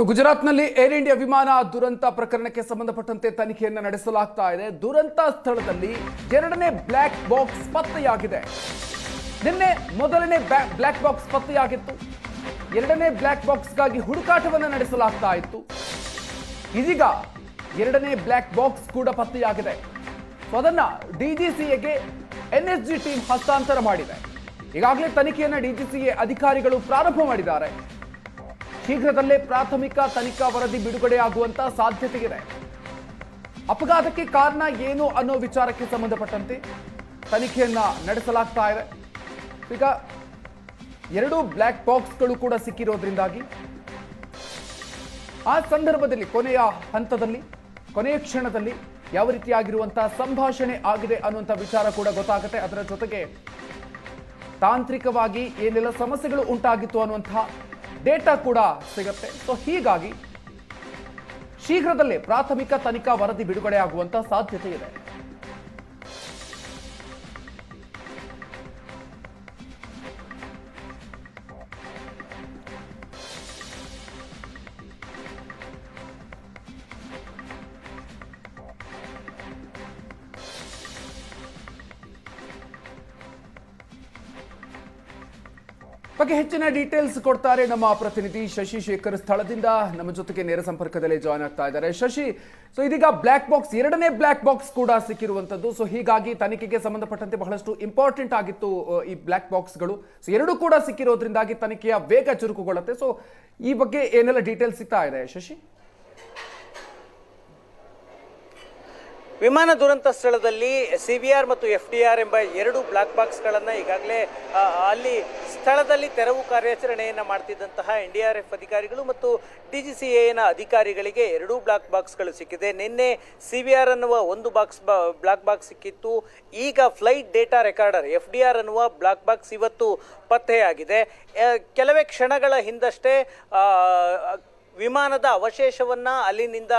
ಗುಜರಾತ್ನಲ್ಲಿ air India ವಿಮಾನ ದುರಂತ ಪ್ರಕರಣಕ್ಕೆ ಸಂಬಂಧಪಟ್ಟಂತೆ ತನಿಖೆಯನ್ನು ನಡೆಸಲಾಗ್ತಾ ಇದೆ. ದುರಂತ ಸ್ಥಳದಲ್ಲಿ ಎರಡನೇ ಬ್ಲಾಕ್ ಬಾಕ್ಸ್ ಪತ್ತೆಯಾಗಿದೆ. ನಿನ್ನೆ ಮೊದಲನೇ ಬ್ಲಾಕ್ ಬಾಕ್ಸ್ ಪತ್ತೆಯಾಗಿತ್ತು. ಎರಡನೇ ಬ್ಲಾಕ್ ಬಾಕ್ಸ್ಗಾಗಿ ಹುಡುಕಾಟವನ್ನು ನಡೆಸಲಾಗ್ತಾ ಇತ್ತು. ಇದೀಗ ಎರಡನೇ ಬ್ಲಾಕ್ ಬಾಕ್ಸ್ ಕೂಡ ಪತ್ತೆಯಾಗಿದೆ. ಅದನ್ನ ಡಿಜಿಸಿಎಗೆ ಎನ್ಎಸ್ಜಿ ಟೀಮ್ ಹಸ್ತಾಂತರ ಮಾಡಿದೆ. ಈಗಾಗಲೇ ತನಿಖೆಯನ್ನು ಡಿಜಿಸಿಎ ಅಧಿಕಾರಿಗಳು ಪ್ರಾರಂಭ ಮಾಡಿದ್ದಾರೆ. ಶೀಘ್ರದಲ್ಲೇ ಪ್ರಾಥಮಿಕ ತನಿಖಾ ವರದಿ ಬಿಡುಗಡೆಯಾಗುವಂತ ಸಾಧ್ಯತೆ ಇದೆ. ಅಪಘಾತಕ್ಕೆ ಕಾರಣ ಏನು ಅನ್ನೋ ವಿಚಾರಕ್ಕೆ ಸಂಬಂಧಪಟ್ಟಂತೆ ತನಿಖೆಯನ್ನ ನಡೆಸಲಾಗ್ತಾ ಇದೆ. ಈಗ ಎರಡು ಬ್ಲಾಕ್ ಬಾಕ್ಸ್ಗಳು ಕೂಡ ಸಿಕ್ಕಿರೋದ್ರಿಂದಾಗಿ ಆ ಸಂದರ್ಭದಲ್ಲಿ ಕೊನೆಯ ಹಂತದಲ್ಲಿ ಕೊನೆಯ ಕ್ಷಣದಲ್ಲಿ ಯಾವ ರೀತಿಯಾಗಿರುವಂತಹ ಸಂಭಾಷಣೆ ಆಗಿದೆ ಅನ್ನುವಂಥ ವಿಚಾರ ಕೂಡ ಗೊತ್ತಾಗುತ್ತೆ. ಅದರ ಜೊತೆಗೆ ತಾಂತ್ರಿಕವಾಗಿ ಏನೆಲ್ಲ ಸಮಸ್ಯೆಗಳು ಉಂಟಾಗಿತ್ತು ಅನ್ನುವಂತಹ ಡೇಟಾ ಕೂಡ ಸಿಗುತ್ತೆ. ಸೊ ಹೀಗಾಗಿ ಶೀಘ್ರದಲ್ಲೇ ಪ್ರಾಥಮಿಕ ತನಿಖಾ ವರದಿ ಬಿಡುಗಡೆಯಾಗುವಂತ ಸಾಧ್ಯತೆ ಇದೆ. ಬಗ್ಗೆ ಹೆಚ್ಚಿನ ಡೀಟೇಲ್ಸ್ ಕೊಡ್ತಾರೆ ನಮ್ಮ ಪ್ರತಿನಿಧಿ ಶಶಿ ಶೇಖರ್. ಸ್ಥಳದಿಂದ ನಮ್ಮ ಜೊತೆಗೆ ನೇರ ಸಂಪರ್ಕದಲ್ಲಿ ಜಾಯ್ನ್ ಆಗ್ತಾ ಇದ್ದಾರೆ. ಶಶಿ, ಸೊ ಇದೀಗ ಬ್ಲಾಕ್ ಬಾಕ್ಸ್ ಎರಡನೇ ಬ್ಲಾಕ್ ಬಾಕ್ಸ್ ಕೂಡ ಸಿಕ್ಕಿರುವಂತದ್ದು. ಸೊ ಹೀಗಾಗಿ ತನಿಖೆಗೆ ಸಂಬಂಧಪಟ್ಟಂತೆ ಬಹಳಷ್ಟು ಇಂಪಾರ್ಟೆಂಟ್ ಆಗಿತ್ತು ಈ ಬ್ಲಾಕ್ ಬಾಕ್ಸ್ಗಳು. ಸೊ ಎರಡು ಕೂಡ ಸಿಕ್ಕಿರೋದ್ರಿಂದಾಗಿ ತನಿಖೆಯ ವೇಗ ಚುರುಕುಗೊಳ್ಳುತ್ತೆ. ಸೊ ಈ ಬಗ್ಗೆ ಏನೆಲ್ಲ ಡೀಟೇಲ್ಸ್ ಸಿಗ್ತಾ ಇದೆ ಶಶಿ? ವಿಮಾನ ದುರಂತ ಸ್ಥಳದಲ್ಲಿ CVR ಮತ್ತು FDR ಎಂಬ ಎರಡು ಬ್ಲಾಕ್ ಬಾಕ್ಸ್ಗಳನ್ನು ಈಗಾಗಲೇ ಅಲ್ಲಿ ಸ್ಥಳದಲ್ಲಿ ತೆರವು ಕಾರ್ಯಾಚರಣೆಯನ್ನು ಮಾಡ್ತಿದ್ದಂತಹ NDRF ಅಧಿಕಾರಿಗಳು ಮತ್ತು DGCAನ ಅಧಿಕಾರಿಗಳಿಗೆ ಎರಡೂ ಬ್ಲಾಕ್ ಬಾಕ್ಸ್ಗಳು ಸಿಕ್ಕಿದೆ. ನಿನ್ನೆ CVR ಅನ್ನುವ ಒಂದು ಬ್ಲಾಕ್ ಬಾಕ್ಸ್ ಸಿಕ್ಕಿತ್ತು. ಈಗ ಫ್ಲೈಟ್ ಡೇಟಾ ರೆಕಾರ್ಡರ್ FDR ಅನ್ನುವ ಬ್ಲಾಕ್ ಬಾಕ್ಸ್ ಇವತ್ತು ಪತ್ತೆಯಾಗಿದೆ. ಕೆಲವೇ ಕ್ಷಣಗಳ ಹಿಂದಷ್ಟೇ ವಿಮಾನದ ಅವಶೇಷವನ್ನು ಅಲ್ಲಿನಿಂದ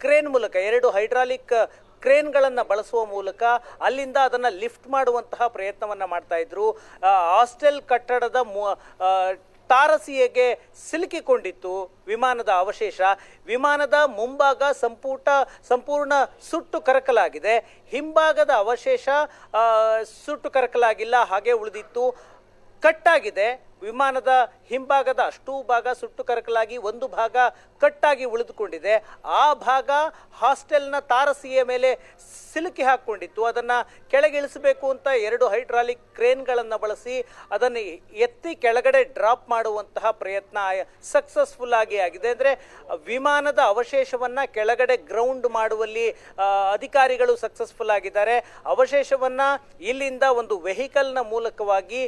ಕ್ರೇನ್ ಮೂಲಕ ಎರಡು ಹೈಡ್ರಾಲಿಕ್ ಕ್ರೇನ್ಗಳನ್ನು ಬಳಸುವ ಮೂಲಕ ಅಲ್ಲಿಂದ ಅದನ್ನು ಲಿಫ್ಟ್ ಮಾಡುವಂತಹ ಪ್ರಯತ್ನವನ್ನು ಮಾಡ್ತಾ ಇದ್ರು. ಹಾಸ್ಟೆಲ್ ಕಟ್ಟಡದ ತಾರಸಿಯಗೆ ಸಿಲುಕಿಕೊಂಡಿತ್ತು ವಿಮಾನದ ಅವಶೇಷ. ವಿಮಾನದ ಮುಂಭಾಗ ಸಂಪೂರ್ಣ ಸುಟ್ಟು ಕರಕಲಾಗಿದೆ. ಹಿಂಭಾಗದ ಅವಶೇಷ ಸುಟ್ಟು ಕರಕಲಾಗಿಲ್ಲ, ಹಾಗೆ ಉಳಿದಿತ್ತು. ಕಟ್ಟಾಗಿದೆ. ವಿಮಾನದ ಹಿಂಭಾಗದ ಅಷ್ಟೂ ಭಾಗ ಸುಟ್ಟು ಕರಕಲಾಗಿ ಒಂದು ಭಾಗ ಕಟ್ಟಾಗಿ ಉಳಿದುಕೊಂಡಿದೆ. ಆ ಭಾಗ ಹಾಸ್ಟೆಲ್ನ ತಾರಸಿಯ ಮೇಲೆ ಸಿಲುಕಿ ಹಾಕ್ಕೊಂಡಿತ್ತು. ಅದನ್ನು ಕೆಳಗಿಳಿಸಬೇಕು ಅಂತ ಎರಡು ಹೈಡ್ರಾಲಿಕ್ ಕ್ರೇನ್ಗಳನ್ನು ಬಳಸಿ ಅದನ್ನು ಎತ್ತಿ ಕೆಳಗಡೆ ಡ್ರಾಪ್ ಮಾಡುವಂತಹ ಪ್ರಯತ್ನ ಸಕ್ಸಸ್ಫುಲ್ ಆಗಿದೆ. ಅಂದರೆ ವಿಮಾನದ ಅವಶೇಷವನ್ನು ಕೆಳಗಡೆ ಗ್ರೌಂಡ್ ಮಾಡುವಲ್ಲಿ ಅಧಿಕಾರಿಗಳು ಸಕ್ಸಸ್ಫುಲ್ ಆಗಿದ್ದಾರೆ. ಅವಶೇಷವನ್ನು ಇಲ್ಲಿಂದ ಒಂದು ವೆಹಿಕಲ್ನ ಮೂಲಕವಾಗಿ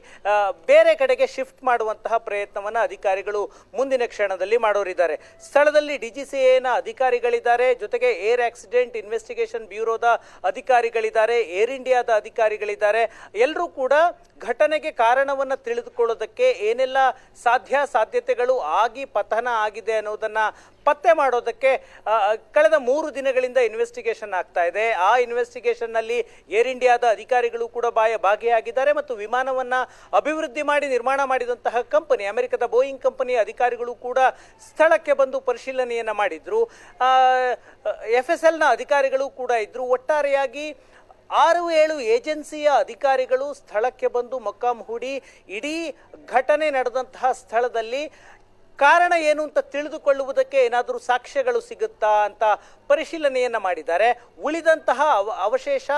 ಬೇರೆ ಕಡೆಗೆ ಶಿಫ್ಟ್ ಮಾಡುವಂತಹ ಪ್ರಯತ್ನವನ್ನು ಅಧಿಕಾರಿಗಳು ಮುಂದಿನ ಕ್ಷಣದಲ್ಲಿ ಮಾಡೋರಿದ್ದಾರೆ. ಸ್ಥಳದಲ್ಲಿ DGCAನ ಅಧಿಕಾರಿಗಳಿದ್ದಾರೆ, ಜೊತೆಗೆ ಏರ್ ಆಕ್ಸಿಡೆಂಟ್ ಇನ್ವೆಸ್ಟಿಗೇಷನ್ ಬ್ಯೂರೋದ ಅಧಿಕಾರಿಗಳಿದ್ದಾರೆ, ಏರ್ ಇಂಡಿಯಾದ ಅಧಿಕಾರಿಗಳಿದ್ದಾರೆ. ಎಲ್ಲರೂ ಕೂಡ ಘಟನೆಗೆ ಕಾರಣವನ್ನು ತಿಳಿದುಕೊಳ್ಳೋದಕ್ಕೆ ಏನೆಲ್ಲ ಸಾಧ್ಯತೆಗಳು ಆಗಿ ಪತನ ಆಗಿದೆ ಅನ್ನೋದನ್ನ ಪತ್ತೆ ಮಾಡೋದಕ್ಕೆ ಕಳೆದ 3 ದಿನಗಳಿಂದ ಇನ್ವೆಸ್ಟಿಗೇಷನ್ ಆಗ್ತಾ ಇದೆ. ಆ ಇನ್ವೆಸ್ಟಿಗೇಷನ್ ನಲ್ಲಿ ಏರ್ ಇಂಡಿಯಾದ ಅಧಿಕಾರಿಗಳು ಕೂಡ ಭಾಗಿಯಾಗಿದ್ದಾರೆ ಮತ್ತು ವಿಮಾನವನ್ನ ಅಭಿವೃದ್ಧಿ ಮಾಡಿ ನಿರ್ಮಾಣ ಮಾಡಿದಂತಹ ಕಂಪನಿ ಅಮೆರಿಕದ ಬೋಯಿಂಗ್ ಕಂಪನಿಯ ಅಧಿಕಾರಿಗಳು ಕೂಡ ಸ್ಥಳಕ್ಕೆ ಬಂದು ಪರಿಶೀಲನೆಯನ್ನ ಮಾಡಿದ್ರು. FSLನ ಅಧಿಕಾರಿಗಳು ಕೂಡ ಇದ್ರು. ಒಟ್ಟಾರೆಯಾಗಿ 6-7 ಏಜೆನ್ಸಿಯ ಅಧಿಕಾರಿಗಳು ಸ್ಥಳಕ್ಕೆ ಬಂದು ಮೊಕ್ಕಾಂ ಹೂಡಿ ಇಡೀ ಘಟನೆ ನಡೆದಂತಹ ಸ್ಥಳದಲ್ಲಿ ಕಾರಣ ಏನು ಅಂತ ತಿಳಿದುಕೊಳ್ಳುವುದಕ್ಕೆ ಏನಾದರೂ ಸಾಕ್ಷ್ಯಗಳು ಸಿಗುತ್ತಾ ಅಂತ ಪರಿಶೀಲನೆಯನ್ನ ಮಾಡಿದ್ದಾರೆ. ಉಳಿದಂತಹ ಅವಶೇಷ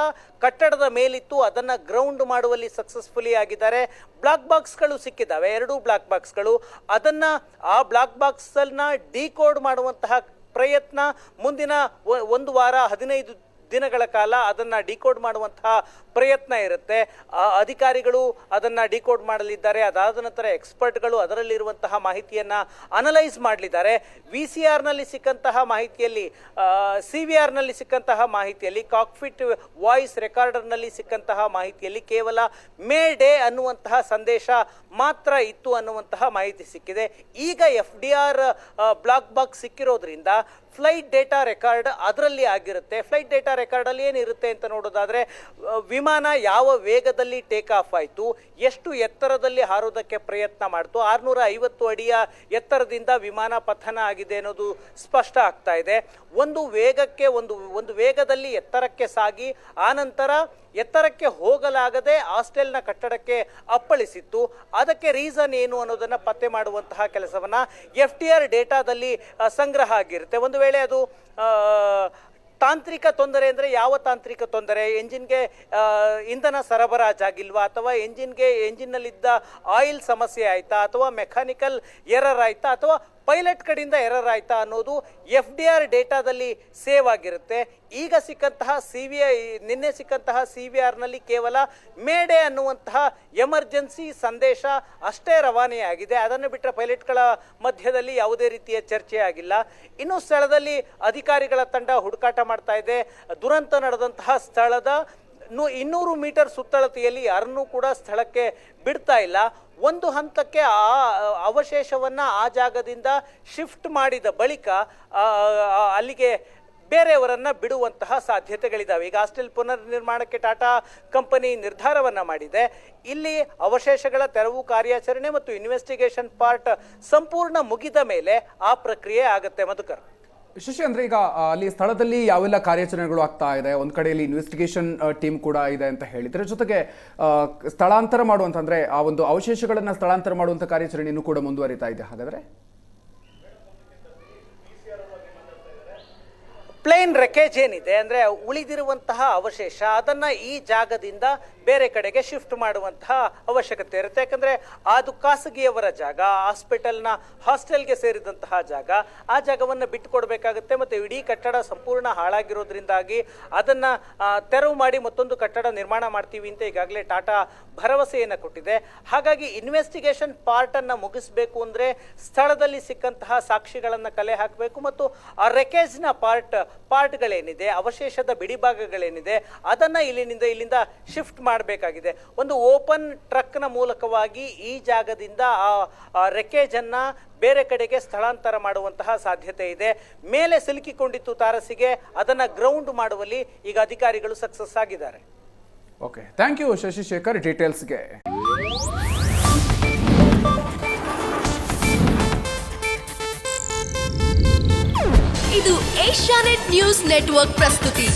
ಕಟ್ಟಡದ ಮೇಲಿತ್ತು, ಅದನ್ನು ಗ್ರೌಂಡ್ ಮಾಡುವಲ್ಲಿ ಸಕ್ಸಸ್ಫುಲಿ ಆಗಿದ್ದಾರೆ. ಬ್ಲಾಕ್ ಬಾಕ್ಸ್ಗಳು ಸಿಕ್ಕಿದ್ದಾವೆ, 2 ಬ್ಲಾಕ್ ಬಾಕ್ಸ್ಗಳು. ಆ ಬ್ಲಾಕ್ ಬಾಕ್ಸನ್ನ ಡಿಕೋಡ್ ಮಾಡುವಂತಹ ಪ್ರಯತ್ನ ಮುಂದಿನ 1 ವಾರ 15 ದಿನಗಳ ಕಾಲ ಅದನ್ನು ಡಿಕೋಡ್ ಮಾಡುವಂತಹ ಪ್ರಯತ್ನ ಇರುತ್ತೆ. ಅಧಿಕಾರಿಗಳು ಅದನ್ನು ಡಿಕೋಡ್ ಮಾಡಲಿದ್ದಾರೆ. ಅದಾದ ನಂತರ ಎಕ್ಸ್ಪರ್ಟ್ಗಳು ಅದರಲ್ಲಿರುವಂತಹ ಮಾಹಿತಿಯನ್ನು ಅನಲೈಸ್ ಮಾಡಲಿದ್ದಾರೆ. VCRನಲ್ಲಿ ಸಿಕ್ಕಂತಹ ಮಾಹಿತಿಯಲ್ಲಿ, CVRನಲ್ಲಿ ಸಿಕ್ಕಂತಹ ಮಾಹಿತಿಯಲ್ಲಿ, ಕಾಕ್ಪಿಟ್ ವಾಯ್ಸ್ ರೆಕಾರ್ಡರ್ನಲ್ಲಿ ಸಿಕ್ಕಂತಹ ಮಾಹಿತಿಯಲ್ಲಿ ಕೇವಲ ಮೇ ಡೇ ಅನ್ನುವಂತಹ ಸಂದೇಶ ಮಾತ್ರ ಇತ್ತು ಅನ್ನುವಂತಹ ಮಾಹಿತಿ ಸಿಕ್ಕಿದೆ. ಈಗ FDR ಬ್ಲಾಕ್ ಬಾಕ್ಸ್ ಸಿಕ್ಕಿರೋದ್ರಿಂದ ಫ್ಲೈಟ್ ಡೇಟಾ ರೆಕಾರ್ಡ್ ಅದರಲ್ಲಿ ಆಗಿರುತ್ತೆ. ಫ್ಲೈಟ್ ಡೇಟಾ ರೆಕಾರ್ಡಲ್ಲಿ ಏನಿರುತ್ತೆ ಅಂತ ನೋಡೋದಾದರೆ, ವಿಮಾನ ಯಾವ ವೇಗದಲ್ಲಿ ಟೇಕ್ ಆಫ್ ಆಯಿತು, ಎಷ್ಟು ಎತ್ತರದಲ್ಲಿ ಹಾರೋದಕ್ಕೆ ಪ್ರಯತ್ನ ಮಾಡ್ತು, 650 ಅಡಿಯ ಎತ್ತರದಿಂದ ವಿಮಾನ ಪತನ ಆಗಿದೆ ಅನ್ನೋದು ಸ್ಪಷ್ಟ ಆಗ್ತಾ ಇದೆ. ಒಂದು ವೇಗಕ್ಕೆ ಒಂದು ವೇಗದಲ್ಲಿ ಎತ್ತರಕ್ಕೆ ಸಾಗಿ ಆನಂತರ ಎತ್ತರಕ್ಕೆ ಹೋಗಲಾಗದೆ ಹಾಸ್ಟೆಲ್ನ ಕಟ್ಟಡಕ್ಕೆ ಅಪ್ಪಳಿಸಿತ್ತು. ಅದಕ್ಕೆ ರೀಸನ್ ಏನು ಅನ್ನೋದನ್ನು ಪತ್ತೆ ಮಾಡುವಂತಹ ಕೆಲಸವನ್ನು FTR ಡೇಟಾದಲ್ಲಿ ಸಂಗ್ರಹ ಆಗಿರುತ್ತೆ. ಒಂದು ವೇಳೆ ಅದು ತಾಂತ್ರಿಕ ತೊಂದರೆ ಅಂದರೆ ಯಾವ ತಾಂತ್ರಿಕ ತೊಂದರೆ, ಎಂಜಿನ್ಗೆ ಇಂಧನ ಸರಬರಾಜಾಗಿಲ್ವಾ, ಅಥವಾ ಎಂಜಿನ್ನಲ್ಲಿದ್ದ ಆಯಿಲ್ ಸಮಸ್ಯೆ ಆಯಿತಾ, ಅಥವಾ ಮೆಕ್ಯಾನಿಕಲ್ ಎರರ್ ಆಯಿತಾ, ಅಥವಾ ಪೈಲಟ್ ಕಡೆಯಿಂದ ಎರರ್ ಆಯಿತಾ ಅನ್ನೋದು FDR ಡೇಟಾದಲ್ಲಿ ಸೇವ್ ಆಗಿರುತ್ತೆ. ಈಗ ಸಿಕ್ಕಂತಹ ನಿನ್ನೆ ಸಿಕ್ಕಂತಹ CVRನಲ್ಲಿ ಕೇವಲ ಮೇಡೆ ಅನ್ನುವಂತಹ ಎಮರ್ಜೆನ್ಸಿ ಸಂದೇಶ ಅಷ್ಟೇ ರವಾನೆಯಾಗಿದೆ. ಅದನ್ನು ಬಿಟ್ಟರೆ ಪೈಲಟ್ಗಳ ಮಧ್ಯದಲ್ಲಿ ಯಾವುದೇ ರೀತಿಯ ಚರ್ಚೆ ಆಗಿಲ್ಲ. ಇನ್ನು ಸ್ಥಳದಲ್ಲಿ ಅಧಿಕಾರಿಗಳ ತಂಡ ಹುಡುಕಾಟ ಮಾಡ್ತಾ ಇದೆ. ದುರಂತ ನಡೆದಂತಹ ಸ್ಥಳದ 200 ಮೀಟರ್ ಸುತ್ತಳತೆಯಲ್ಲಿ ಯಾರನ್ನೂ ಕೂಡ ಸ್ಥಳಕ್ಕೆ ಬಿಡ್ತಾ ಇಲ್ಲ. ಒಂದು ಹಂತಕ್ಕೆ ಆ ಅವಶೇಷವನ್ನು ಆ ಜಾಗದಿಂದ ಶಿಫ್ಟ್ ಮಾಡಿದ ಬಳಿಕ ಅಲ್ಲಿಗೆ ಬೇರೆಯವರನ್ನು ಬಿಡುವಂತಹ ಸಾಧ್ಯತೆಗಳಿದ್ದಾವೆ. ಈಗ ಹಾಸ್ಟೆಲ್ ಪುನರ್ ನಿರ್ಮಾಣಕ್ಕೆ ಟಾಟಾ ಕಂಪನಿ ನಿರ್ಧಾರವನ್ನು ಮಾಡಿದೆ. ಇಲ್ಲಿ ಅವಶೇಷಗಳ ತೆರವು ಕಾರ್ಯಾಚರಣೆ ಮತ್ತು ಇನ್ವೆಸ್ಟಿಗೇಷನ್ ಪಾರ್ಟ್ ಸಂಪೂರ್ಣ ಮುಗಿದ ಮೇಲೆ ಆ ಪ್ರಕ್ರಿಯೆ ಆಗುತ್ತೆ. ಮಧುಕರ್, ಶಶಿ, ಅಂದ್ರೆ ಈಗ ಅಲ್ಲಿ ಸ್ಥಳದಲ್ಲಿ ಯಾವೆಲ್ಲ ಕಾರ್ಯಾಚರಣೆಗಳು ಆಗ್ತಾ ಇದೆ, ಒಂದ್ ಕಡೆಯಲ್ಲಿ ಇನ್ವೆಸ್ಟಿಗೇಷನ್ ಟೀಮ್ ಕೂಡ ಇದೆ ಅಂತ ಹೇಳಿದ್ರೆ, ಜೊತೆಗೆ ಸ್ಥಳಾಂತರ ಮಾಡುವಂತಂದ್ರೆ ಆ ಒಂದು ಅವಶೇಷಗಳನ್ನ ಸ್ಥಳಾಂತರ ಮಾಡುವಂತ ಕಾರ್ಯಾಚರಣೆಯನ್ನು ಕೂಡ ಮುಂದುವರಿತಾ ಇದೆ. ಹಾಗಾದ್ರೆ ಪ್ಲೇನ್ ರೆಕೇಜ್ ಏನಿದೆ ಅಂದರೆ ಉಳಿದಿರುವಂತಹ ಅವಶೇಷ ಅದನ್ನು ಈ ಜಾಗದಿಂದ ಬೇರೆ ಕಡೆಗೆ ಶಿಫ್ಟ್ ಮಾಡುವಂತಹ ಅವಶ್ಯಕತೆ ಇರುತ್ತೆ. ಯಾಕಂದರೆ ಅದು ಖಾಸಗಿಯವರ ಜಾಗ, ಹಾಸ್ಟೆಲ್ಗೆ ಸೇರಿದಂತಹ ಜಾಗ. ಆ ಜಾಗವನ್ನು ಬಿಟ್ಟುಕೊಡ್ಬೇಕಾಗುತ್ತೆ. ಮತ್ತು ಇಡೀ ಕಟ್ಟಡ ಸಂಪೂರ್ಣ ಹಾಳಾಗಿರೋದ್ರಿಂದಾಗಿ ಅದನ್ನು ತೆರವು ಮಾಡಿ ಮತ್ತೊಂದು ಕಟ್ಟಡ ನಿರ್ಮಾಣ ಮಾಡ್ತೀವಿ ಅಂತ ಈಗಾಗಲೇ ಟಾಟಾ ಭರವಸೆಯನ್ನು ಕೊಟ್ಟಿದೆ. ಹಾಗಾಗಿ ಇನ್ವೆಸ್ಟಿಗೇಷನ್ ಪಾರ್ಟನ್ನು ಮುಗಿಸ್ಬೇಕು ಅಂದರೆ ಸ್ಥಳದಲ್ಲಿ ಸಿಕ್ಕಂತಹ ಸಾಕ್ಷಿಗಳನ್ನು ಕಲೆ ಹಾಕಬೇಕು ಮತ್ತು ಆ ರೆಕೇಜ್ನ ಪಾರ್ಟ್ಗಳೇನಿದೆ, ಅವಶೇಷದ ಬಿಡಿಭಾಗಗಳೇನಿದೆ, ಅದನ್ನು ಇಲ್ಲಿಂದ ಶಿಫ್ಟ್ ಮಾಡಬೇಕಾಗಿದೆ. ಒಂದು ಓಪನ್ ಟ್ರಕ್ನ ಮೂಲಕವಾಗಿ ಈ ಜಾಗದಿಂದ ಆ ರೆಕೇಜನ್ನು ಬೇರೆ ಕಡೆಗೆ ಸ್ಥಳಾಂತರ ಮಾಡುವಂತಹ ಸಾಧ್ಯತೆ ಇದೆ. ಮೇಲೆ ಸಿಲುಕಿಕೊಂಡಿತ್ತು ತಾರಸಿಗೆ, ಅದನ್ನು ಗ್ರೌಂಡ್ ಮಾಡುವಲ್ಲಿ ಈಗ ಅಧಿಕಾರಿಗಳು ಸಕ್ಸಸ್ ಆಗಿದ್ದಾರೆ. ಓಕೆ, ಥ್ಯಾಂಕ್ ಯು ಶಶಿಶೇಖರ್ ಡೀಟೇಲ್ಸ್ಗೆ. ಇದು ಏಷ್ಯಾನೆಟ್ ನ್ಯೂಸ್ ನೆಟ್ವರ್ಕ್ ಪ್ರಸ್ತುತಿ.